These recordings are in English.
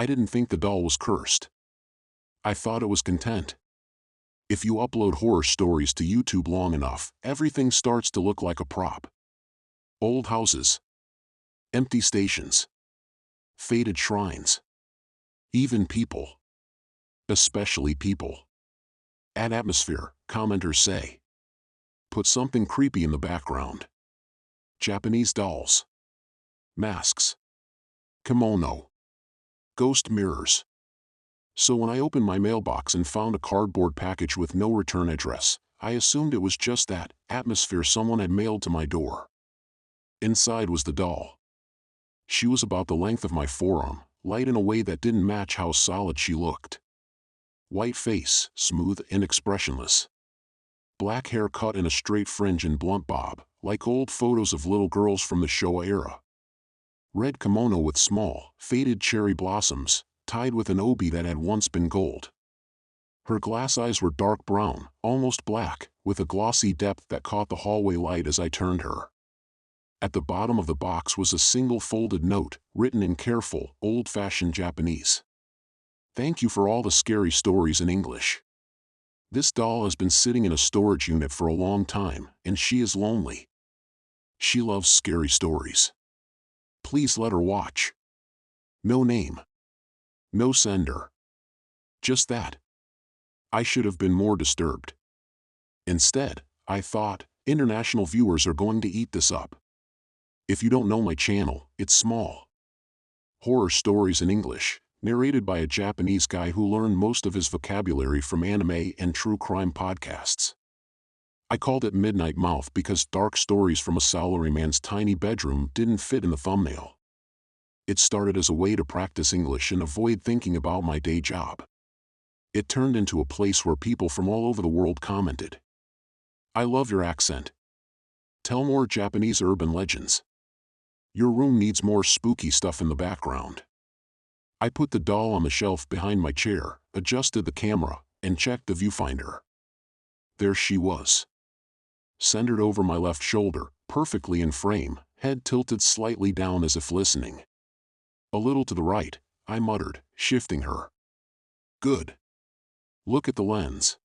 I didn't think the doll was cursed. I thought it was content. If you upload horror stories to YouTube long enough, everything starts to look like a prop. Old houses, empty stations, faded shrines, even people. Especially people. Add atmosphere, commenters say. Put something creepy in the background. Japanese dolls. Masks. Kimono. Ghost mirrors. So when I opened my mailbox and found a cardboard package with no return address, I assumed it was just that atmosphere someone had mailed to my door. Inside was the doll. She was about the length of my forearm, light in a way that didn't match how solid she looked. White face, smooth and expressionless. Black hair cut in a straight fringe and blunt bob, like old photos of little girls from the Showa era. Red kimono with small, faded cherry blossoms, tied with an obi that had once been gold. Her glass eyes were dark brown, almost black, with a glossy depth that caught the hallway light as I turned her. At the bottom of the box was a single folded note, written in careful, old-fashioned Japanese. Thank you for all the scary stories in English. This doll has been sitting in a storage unit for a long time, and she is lonely. She loves scary stories. Please let her watch. No name. No sender. Just that. I should have been more disturbed. Instead, I thought, international viewers are going to eat this up. If you don't know my channel, it's small. Horror stories in English, narrated by a Japanese guy who learned most of his vocabulary from anime and true crime podcasts. I called it Midnight Mouth because dark stories from a salaryman's tiny bedroom didn't fit in the thumbnail. It started as a way to practice English and avoid thinking about my day job. It turned into a place where people from all over the world commented. I love your accent. Tell more Japanese urban legends. Your room needs more spooky stuff in the background. I put the doll on the shelf behind my chair, adjusted the camera, and checked the viewfinder. There she was. Centered over my left shoulder, perfectly in frame, head tilted slightly down as if listening. A little to the right, I muttered, shifting her. Good. Look at the lens.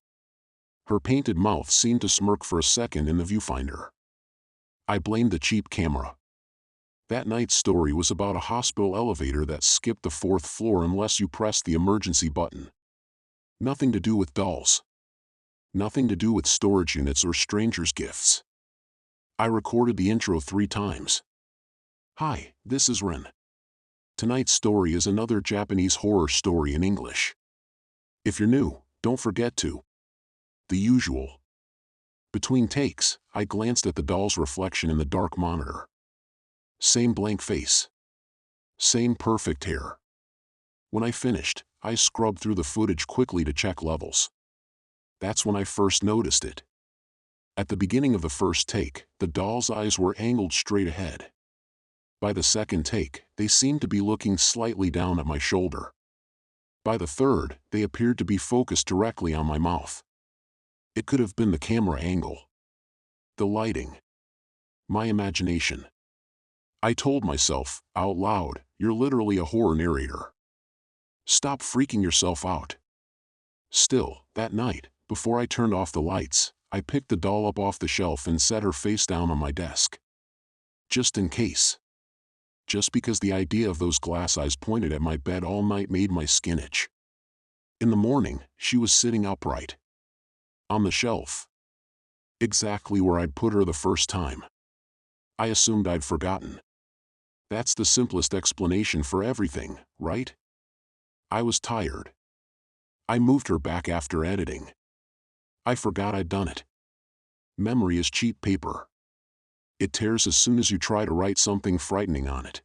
Her painted mouth seemed to smirk for a second in the viewfinder. I blamed the cheap camera. That night's story was about a hospital elevator that skipped the 4th floor unless you pressed the emergency button. Nothing to do with dolls. Nothing to do with storage units or strangers' gifts. I recorded the intro 3 times. Hi, this is Ren. Tonight's story is another Japanese horror story in English. If you're new, don't forget to. The usual. Between takes, I glanced at the doll's reflection in the dark monitor. Same blank face. Same perfect hair. When I finished, I scrubbed through the footage quickly to check levels. That's when I first noticed it. At the beginning of the first take, the doll's eyes were angled straight ahead. By the second take, they seemed to be looking slightly down at my shoulder. By the third, they appeared to be focused directly on my mouth. It could have been the camera angle. The lighting. My imagination. I told myself, out loud, you're literally a horror narrator. Stop freaking yourself out. Still, that night, before I turned off the lights, I picked the doll up off the shelf and set her face down on my desk. Just in case. Just because the idea of those glass eyes pointed at my bed all night made my skin itch. In the morning, she was sitting upright. On the shelf. Exactly where I'd put her the first time. I assumed I'd forgotten. That's the simplest explanation for everything, right? I was tired. I moved her back after editing. I forgot I'd done it. Memory is cheap paper. It tears as soon as you try to write something frightening on it.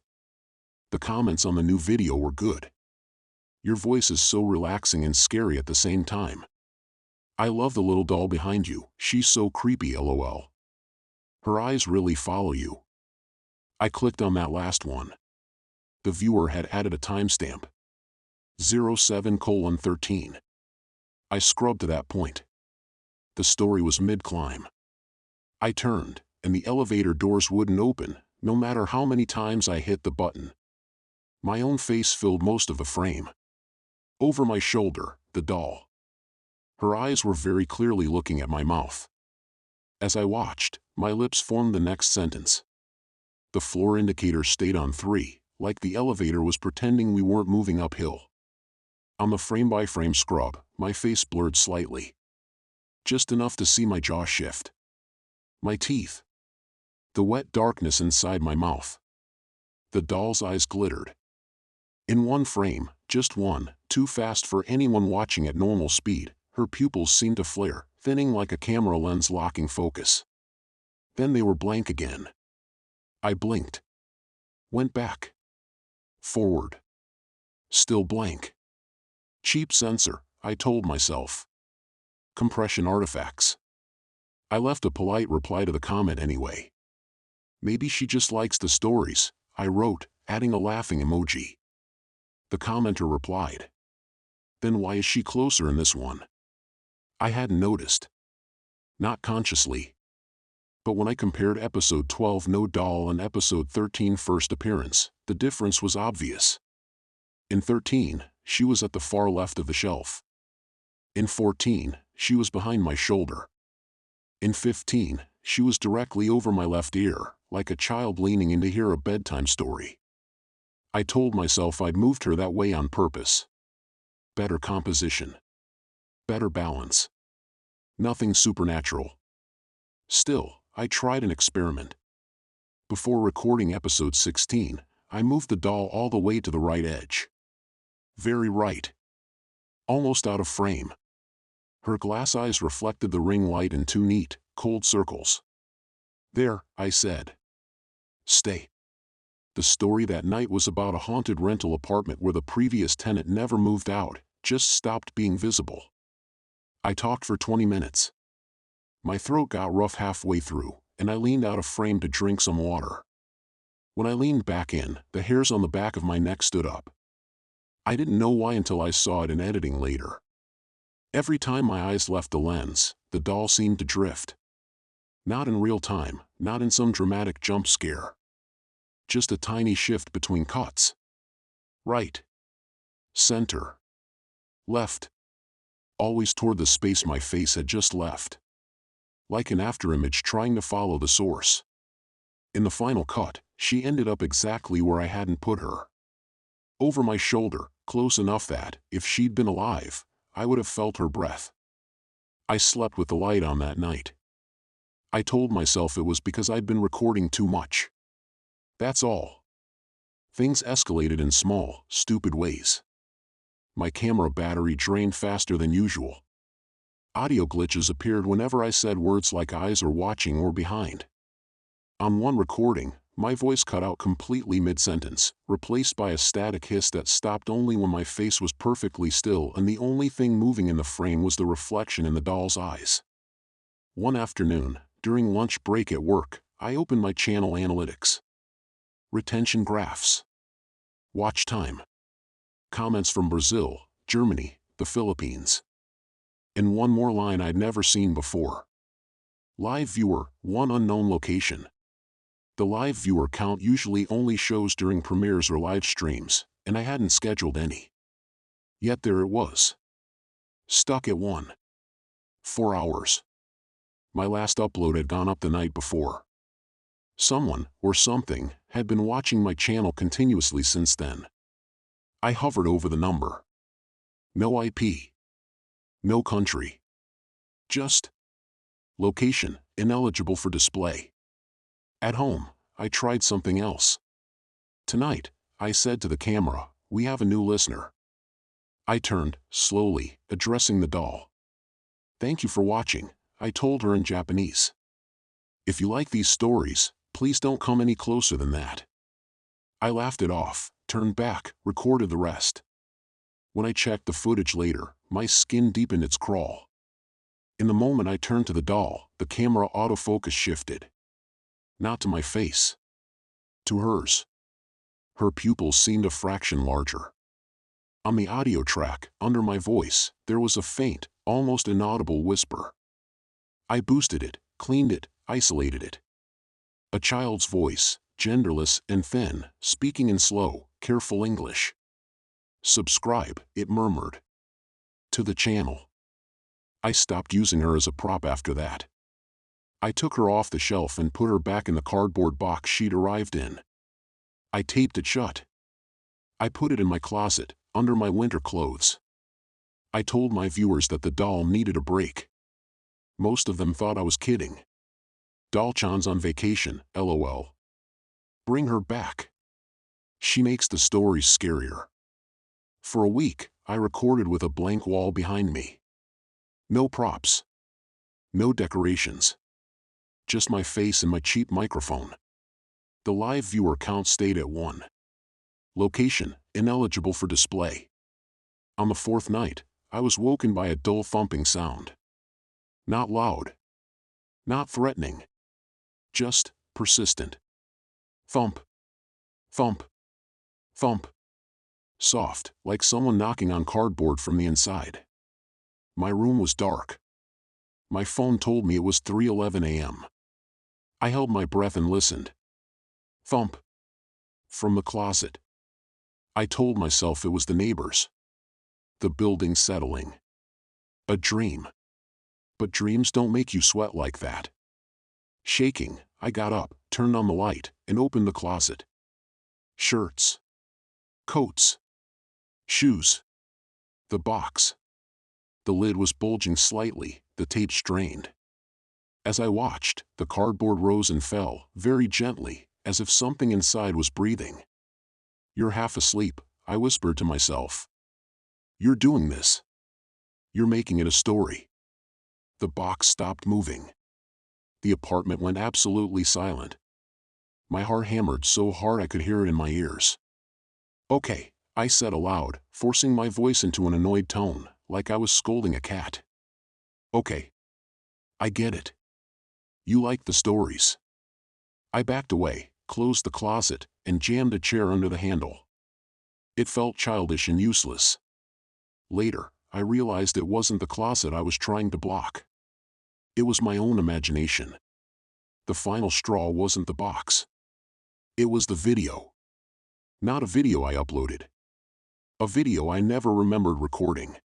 The comments on the new video were good. Your voice is so relaxing and scary at the same time. I love the little doll behind you, she's so creepy lol. Her eyes really follow you. I clicked on that last one. The viewer had added a timestamp. 07:13. I scrubbed to that point. The story was mid-climb. I turned, and the elevator doors wouldn't open, no matter how many times I hit the button. My own face filled most of the frame. Over my shoulder, the doll. Her eyes were very clearly looking at my mouth. As I watched, my lips formed the next sentence. The floor indicator stayed on 3, like the elevator was pretending we weren't moving uphill. On the frame-by-frame scrub, my face blurred slightly. Just enough to see my jaw shift. My teeth. The wet darkness inside my mouth. The doll's eyes glittered. In one frame, just one, too fast for anyone watching at normal speed, her pupils seemed to flare, thinning like a camera lens locking focus. Then they were blank again. I blinked. Went back. Forward. Still blank. Cheap sensor, I told myself. Compression artifacts. I left a polite reply to the comment anyway. Maybe she just likes the stories, I wrote, adding a laughing emoji. The commenter replied. Then why is she closer in this one? I hadn't noticed. Not consciously. But when I compared episode 12 No Doll and episode 13 First Appearance, the difference was obvious. In 13, she was at the far left of the shelf. In 14, she was behind my shoulder. In 15, she was directly over my left ear, like a child leaning in to hear a bedtime story. I told myself I'd moved her that way on purpose. Better composition. Better balance. Nothing supernatural. Still, I tried an experiment. Before recording episode 16, I moved the doll all the way to the right edge. Very right. Almost out of frame. Her glass eyes reflected the ring light in 2 neat, cold circles. There, I said. Stay. The story that night was about a haunted rental apartment where the previous tenant never moved out, just stopped being visible. I talked for 20 minutes. My throat got rough halfway through, and I leaned out of frame to drink some water. When I leaned back in, the hairs on the back of my neck stood up. I didn't know why until I saw it in editing later. Every time my eyes left the lens, the doll seemed to drift. Not in real time, not in some dramatic jump scare. Just a tiny shift between cuts. Right. Center. Left. Always toward the space my face had just left. Like an afterimage trying to follow the source. In the final cut, she ended up exactly where I hadn't put her. Over my shoulder, close enough that, if she'd been alive, I would have felt her breath. I slept with the light on that night. I told myself it was because I'd been recording too much. That's all. Things escalated in small, stupid ways. My camera battery drained faster than usual. Audio glitches appeared whenever I said words like eyes or watching or behind. On one recording, my voice cut out completely mid-sentence, replaced by a static hiss that stopped only when my face was perfectly still and the only thing moving in the frame was the reflection in the doll's eyes. One afternoon, during lunch break at work, I opened my channel analytics. Retention graphs. Watch time. Comments from Brazil, Germany, the Philippines. And one more line I'd never seen before. Live viewer, 1 unknown location. The live viewer count usually only shows during premieres or live streams, and I hadn't scheduled any. Yet there it was. Stuck at 1. 4 hours. My last upload had gone up the night before. Someone, or something, had been watching my channel continuously since then. I hovered over the number. No IP. No country. Just location, ineligible for display. At home, I tried something else. Tonight, I said to the camera, we have a new listener. I turned, slowly, addressing the doll. Thank you for watching, I told her in Japanese. If you like these stories, please don't come any closer than that. I laughed it off, turned back, recorded the rest. When I checked the footage later, my skin deepened its crawl. In the moment I turned to the doll, the camera autofocus shifted. Not to my face. To hers. Her pupils seemed a fraction larger. On the audio track, under my voice, there was a faint, almost inaudible whisper. I boosted it, cleaned it, isolated it. A child's voice, genderless and thin, speaking in slow, Careful English. Subscribe, it murmured. To the channel. I stopped using her as a prop after that. I took her off the shelf and put her back in the cardboard box she'd arrived in. I taped it shut. I put it in my closet, under my winter clothes. I told my viewers that the doll needed a break. Most of them thought I was kidding. Doll-chan's on vacation, LOL. Bring her back. She makes the stories scarier. For a week, I recorded with a blank wall behind me. No props. No decorations. Just my face and my cheap microphone. The live viewer count stayed at 1. Location, ineligible for display. On the 4th night, I was woken by a dull thumping sound. Not loud. Not threatening. Just persistent. Thump. Thump. Thump. Soft, like someone knocking on cardboard from the inside. My room was dark. My phone told me it was 3:11 a.m. I held my breath and listened. Thump. From the closet. I told myself it was the neighbors. The building settling. A dream. But dreams don't make you sweat like that. Shaking, I got up, turned on the light, and opened the closet. Shirts. Coats. Shoes. The box. The lid was bulging slightly, the tape strained. As I watched, the cardboard rose and fell, very gently, as if something inside was breathing. You're half asleep, I whispered to myself. You're doing this. You're making it a story. The box stopped moving. The apartment went absolutely silent. My heart hammered so hard I could hear it in my ears. Okay, I said aloud, forcing my voice into an annoyed tone, like I was scolding a cat. Okay. I get it. You like the stories. I backed away, closed the closet, and jammed a chair under the handle. It felt childish and useless. Later, I realized it wasn't the closet I was trying to block. It was my own imagination. The final straw wasn't the box. It was the video. Not a video I uploaded. A video I never remembered recording.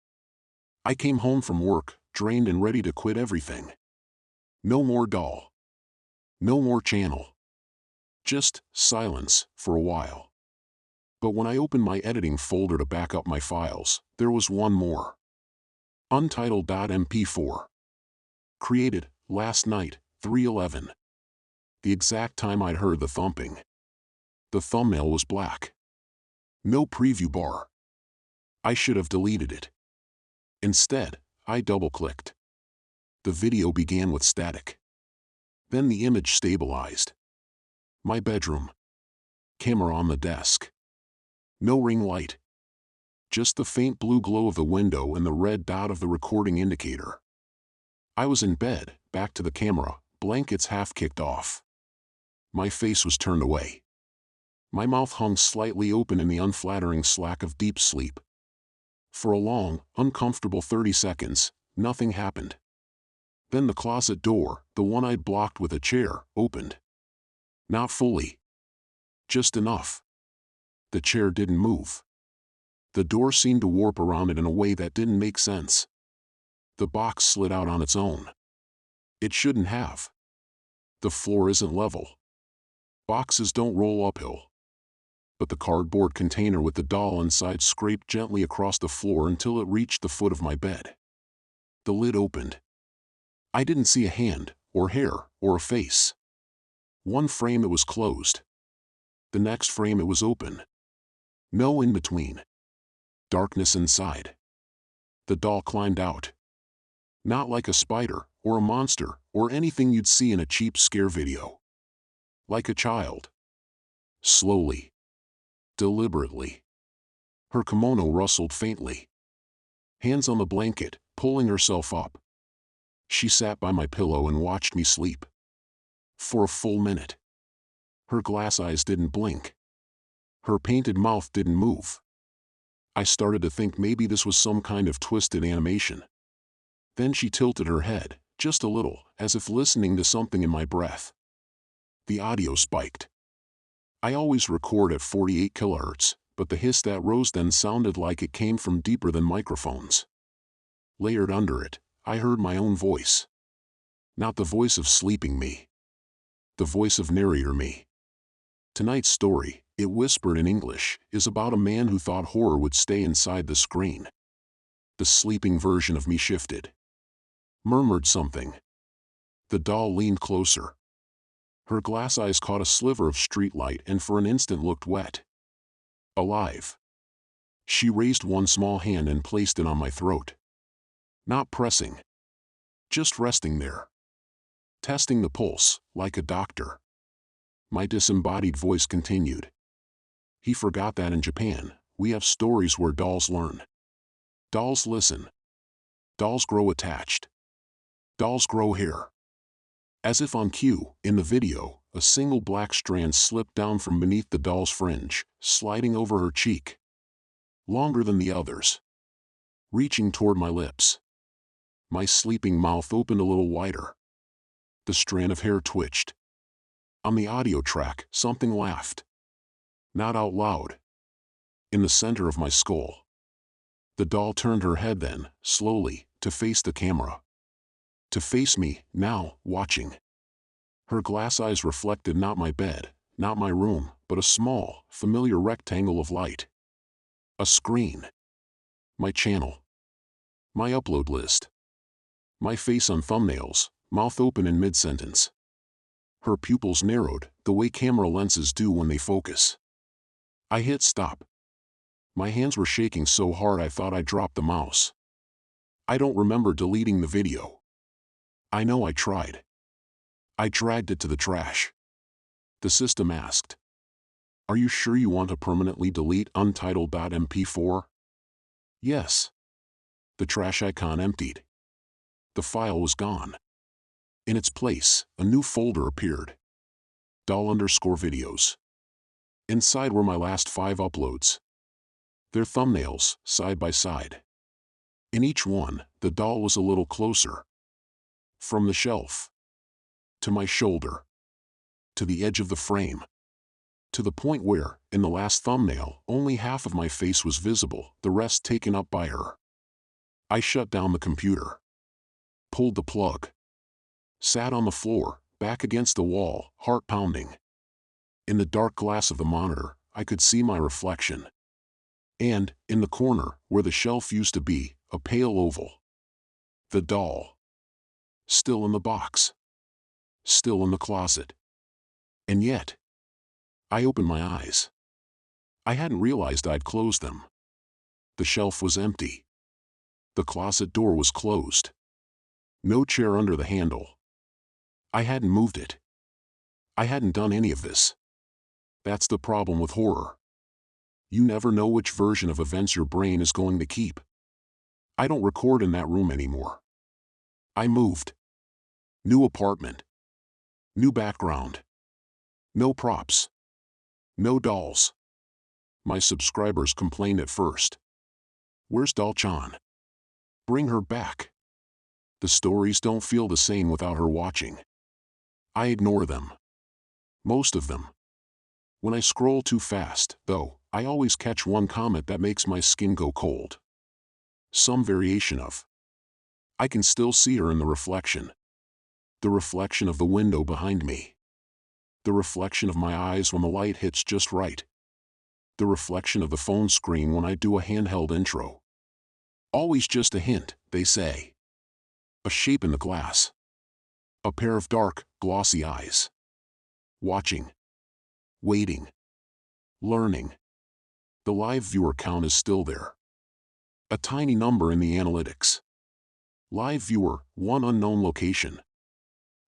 I came home from work, drained and ready to quit everything. No more doll. No more channel. Just silence for a while. But when I opened my editing folder to back up my files, there was one more. Untitled.mp4. Created, last night, 3:11. The exact time I'd heard the thumping. The thumbnail was black. No preview bar. I should have deleted it. Instead, I double-clicked. The video began with static. Then the image stabilized. My bedroom. Camera on the desk. No ring light. Just the faint blue glow of the window and the red dot of the recording indicator. I was in bed, back to the camera, blankets half kicked off. My face was turned away. My mouth hung slightly open in the unflattering slack of deep sleep. For a long, uncomfortable 30 seconds, nothing happened. Then the closet door, the one I'd blocked with a chair, opened. Not fully. Just enough. The chair didn't move. The door seemed to warp around it in a way that didn't make sense. The box slid out on its own. It shouldn't have. The floor isn't level. Boxes don't roll uphill. But the cardboard container with the doll inside scraped gently across the floor until it reached the foot of my bed. The lid opened. I didn't see a hand, or hair, or a face. One frame it was closed. The next frame it was open. No in between. Darkness inside. The doll climbed out. Not like a spider, or a monster, or anything you'd see in a cheap scare video. Like a child. Slowly. Deliberately. Her kimono rustled faintly. Hands on the blanket, pulling herself up. She sat by my pillow and watched me sleep. For a full minute. Her glass eyes didn't blink. Her painted mouth didn't move. I started to think maybe this was some kind of twisted animation. Then she tilted her head, just a little, as if listening to something in my breath. The audio spiked. I always record at 48 kHz, but the hiss that rose then sounded like it came from deeper than microphones. Layered under it, I heard my own voice. Not the voice of sleeping me. The voice of narrator me. Tonight's story, it whispered in English, is about a man who thought horror would stay inside the screen. The sleeping version of me shifted. Murmured something. The doll leaned closer. Her glass eyes caught a sliver of streetlight and for an instant looked wet. Alive. She raised one small hand and placed it on my throat. Not pressing. Just resting there. Testing the pulse, like a doctor. My disembodied voice continued. He forgot that in Japan, we have stories where dolls learn. Dolls listen. Dolls grow attached. Dolls grow hair. As if on cue, in the video, a single black strand slipped down from beneath the doll's fringe, sliding over her cheek. Longer than the others. Reaching toward my lips. My sleeping mouth opened a little wider. The strand of hair twitched. On the audio track, something laughed. Not out loud. In the center of my skull. The doll turned her head then, slowly, to face the camera. To face me, now, watching. Her glass eyes reflected not my bed, not my room, but a small, familiar rectangle of light. A screen. My channel. My upload list. My face on thumbnails, mouth open in mid-sentence. Her pupils narrowed, the way camera lenses do when they focus. I hit stop. My hands were shaking so hard I thought I dropped the mouse. I don't remember deleting the video. I know I tried. I dragged it to the trash. The system asked, "Are you sure you want to permanently delete untitled.mp4? Yes. The trash icon emptied. The file was gone. In its place, a new folder appeared. Doll_videos. Inside were my last 5 uploads. Their thumbnails, side by side. In each one, the doll was a little closer. From the shelf. To my shoulder. To the edge of the frame. To the point where, in the last thumbnail, only half of my face was visible, the rest taken up by her. I shut down the computer. Pulled the plug. Sat on the floor, back against the wall, heart pounding. In the dark glass of the monitor, I could see my reflection. And, in the corner, where the shelf used to be, a pale oval. The doll. Still in the box. Still in the closet. And yet, I opened my eyes. I hadn't realized I'd closed them. The shelf was empty. The closet door was closed. No chair under the handle. I hadn't moved it. I hadn't done any of this. That's the problem with horror. You never know which version of events your brain is going to keep. I don't record in that room anymore. I moved. New apartment. New background. No props. No dolls. My subscribers complained at first. Where's Doll-chan? Bring her back. The stories don't feel the same without her watching. I ignore them. Most of them. When I scroll too fast, though, I always catch one comment that makes my skin go cold. Some variation of. I can still see her in the reflection. The reflection of the window behind me. The reflection of my eyes when the light hits just right. The reflection of the phone screen when I do a handheld intro. Always just a hint, they say. A shape in the glass. A pair of dark, glossy eyes. Watching. Waiting. Learning. The live viewer count is still there. A tiny number in the analytics. Live viewer, one unknown location.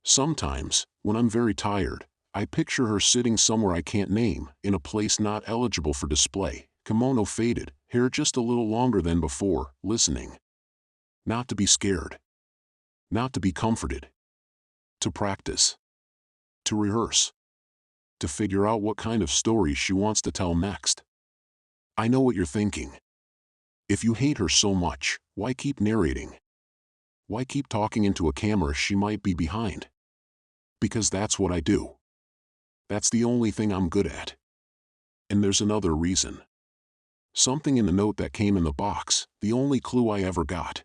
Sometimes, when I'm very tired, I picture her sitting somewhere I can't name, in a place not eligible for display, kimono faded, hair just a little longer than before, listening. Not to be scared. Not to be comforted. To practice. To rehearse. To figure out what kind of stories she wants to tell next. I know what you're thinking. If you hate her so much, why keep narrating? Why keep talking into a camera she might be behind? Because that's what I do. That's the only thing I'm good at. And there's another reason. Something in the note that came in the box, the only clue I ever got.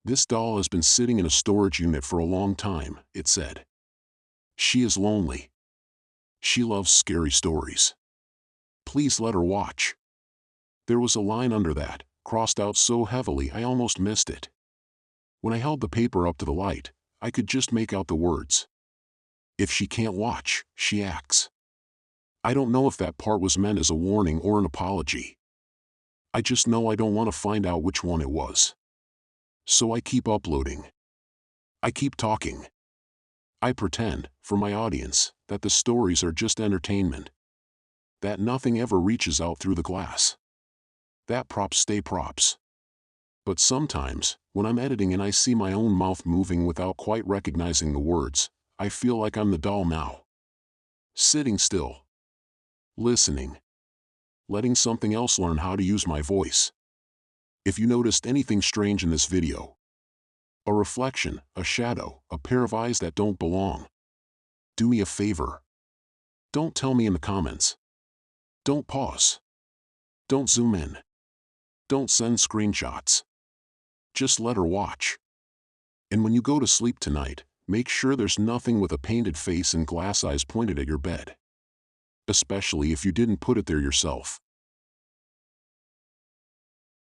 This doll has been sitting in a storage unit for a long time, it said. She is lonely. She loves scary stories. Please let her watch. There was a line under that, crossed out so heavily I almost missed it. When I held the paper up to the light, I could just make out the words. If she can't watch, she acts. I don't know if that part was meant as a warning or an apology. I just know I don't want to find out which one it was. So I keep uploading. I keep talking. I pretend, for my audience, that the stories are just entertainment. That nothing ever reaches out through the glass. That props stay props. But sometimes, when I'm editing and I see my own mouth moving without quite recognizing the words, I feel like I'm the doll now. Sitting still. Listening. Letting something else learn how to use my voice. If you noticed anything strange in this video, a reflection, a shadow, a pair of eyes that don't belong, do me a favor. Don't tell me in the comments. Don't pause. Don't zoom in. Don't send screenshots. Just let her watch. And when you go to sleep tonight, make sure there's nothing with a painted face and glass eyes pointed at your bed. Especially if you didn't put it there yourself.